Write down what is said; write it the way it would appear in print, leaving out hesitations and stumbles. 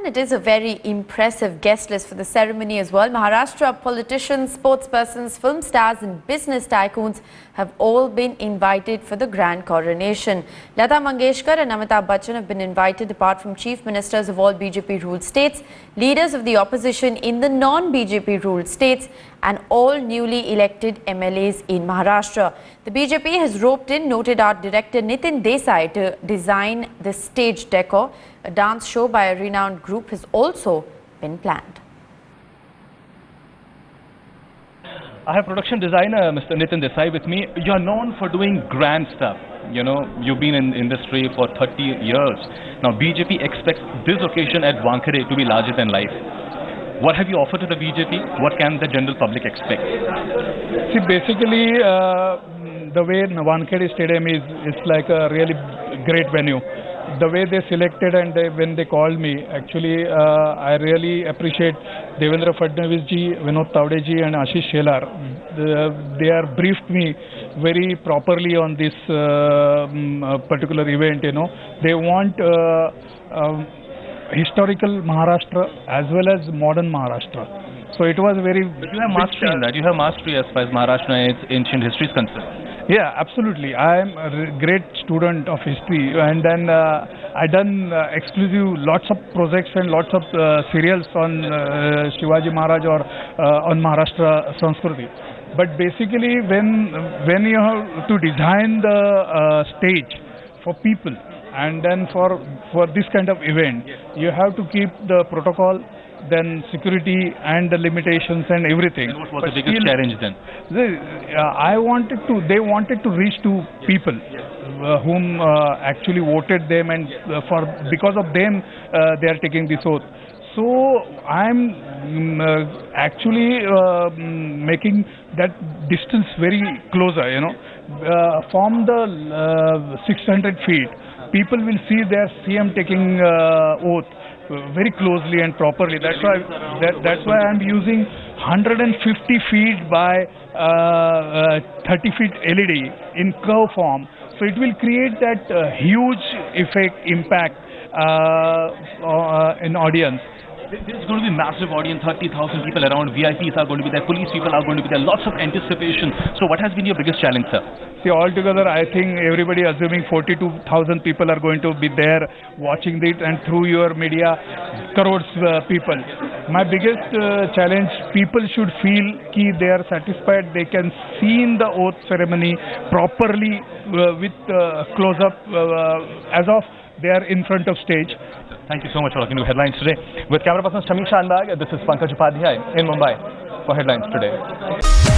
it is a very impressive guest list for the ceremony as well. Maharashtra politicians, sportspersons, film stars and business tycoons have all been invited for the grand coronation. Lata Mangeshkar and Amitabh Bachchan have been invited apart from chief ministers of all BJP-ruled states, leaders of the opposition in the non-BJP-ruled states and all newly elected MLAs in Maharashtra. The BJP has roped in noted art director Nitin Desai to design the stage decor. A dance show by a renowned group has also been planned. I have production designer Mr. Nitin Desai with me. You're known for doing grand stuff. You know, you've been in industry for 30 years. Now BJP expects this occasion at Wankhede to be larger than life. What have you offered to the BJP? What can the general public expect? See, basically, the way Wankhede Stadium is, it's like a really great venue. The way they selected and when they called me, actually, I really appreciate Devendra Fadnavis ji, Vinod Tawde ji and Ashish Shelar. They are briefed me very properly on this particular event, you know. They want historical Maharashtra as well as modern Maharashtra. So it was very... But you have mastery in that. You have mastery as far as Maharashtra and its ancient history is concerned. Yeah, absolutely. I am a great student of history, and then I done exclusive lots of projects and lots of serials on Shivaji Maharaj or on Maharashtra Sanskriti. But basically, when you have to design the stage for people, and then for this kind of event, you have to keep the protocol, then security and the limitations and everything. And what was the biggest challenge then? They wanted to reach to people whom actually voted them, and because of them they are taking this oath. So I'm actually making that distance very closer, you know. From the 600 feet, people will see their CM taking oath very closely and properly. That's why I'm using 150 feet by 30 feet LED in curve form. So it will create that huge impact in audience. There's going to be massive audience, 30,000 people around, VIPs are going to be there, police people are going to be there, lots of anticipation. So what has been your biggest challenge, sir? See, altogether, I think everybody assuming 42,000 people are going to be there watching it, and through your media, crores people. My biggest challenge, people should feel that they are satisfied, they can see in the oath ceremony properly with close-up as of they are in front of stage. Thank you so much for looking to Headlines Today. With camera person Shami Shanbag, this is Pankaj Upadhyay in Mumbai for Headlines Today.